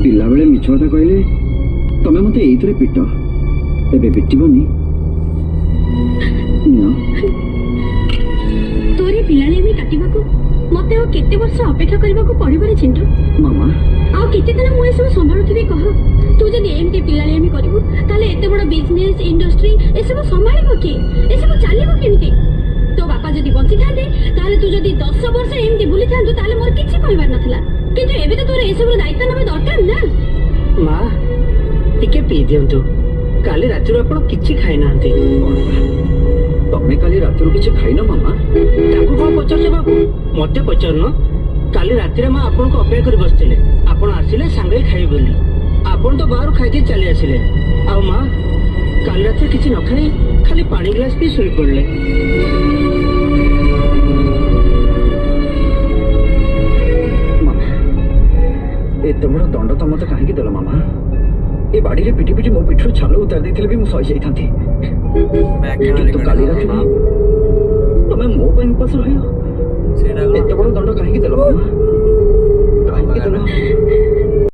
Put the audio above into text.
पिला बेले मिछ कथा कहले तमे मते एइथरे पिट एबे पिटिबनी निया तोरे पिलाले में काटिबा को मते ओ केते वर्ष अपेक्षा करबा को पड़िबो रे चिंटू मामा आ केते दिन मु ए सब संभाळुथिबी कह तू जदी एमटी पिलाले में करिवो ताले एते बड़ बिजनेस इंडस्ट्री ए सब संभाळिबो की ए सब चालिबो केमती तो बापा जदी बंची थांदे ताले तू जदी 10 वर्ष एमटी बुली थांदो ताले मोर किछि कहबार नथला किंतु एबे तो तोरे ए सब दायित्व नबे दरकार ना मां टिके पी दियंतु काली राति रो आपण किछि खाइ नांती तमे काली राति रो किछि खाइनो मामा ताको कोन पचरले बाबू मते पचरनो काली राति रे मां आपण को अपेक्षा करि बसतिले आपण आसिले संगे खाइ बोली आपण तो बाहर खाइ के चली आसिले आ मां काली राति किछि न खाइ खाली पानी ग्लास पी सोई पड़ले एते बड़ दंड त मते काहे कि देलो मामा ए बाड़ी रे पिटी पिटी मो पिठरो छाल उतार देथिले भी मु सही जाई थांती तो काली राति तमे मो पे पास रहियो एते बड़ दंड काहे कि देलो मामा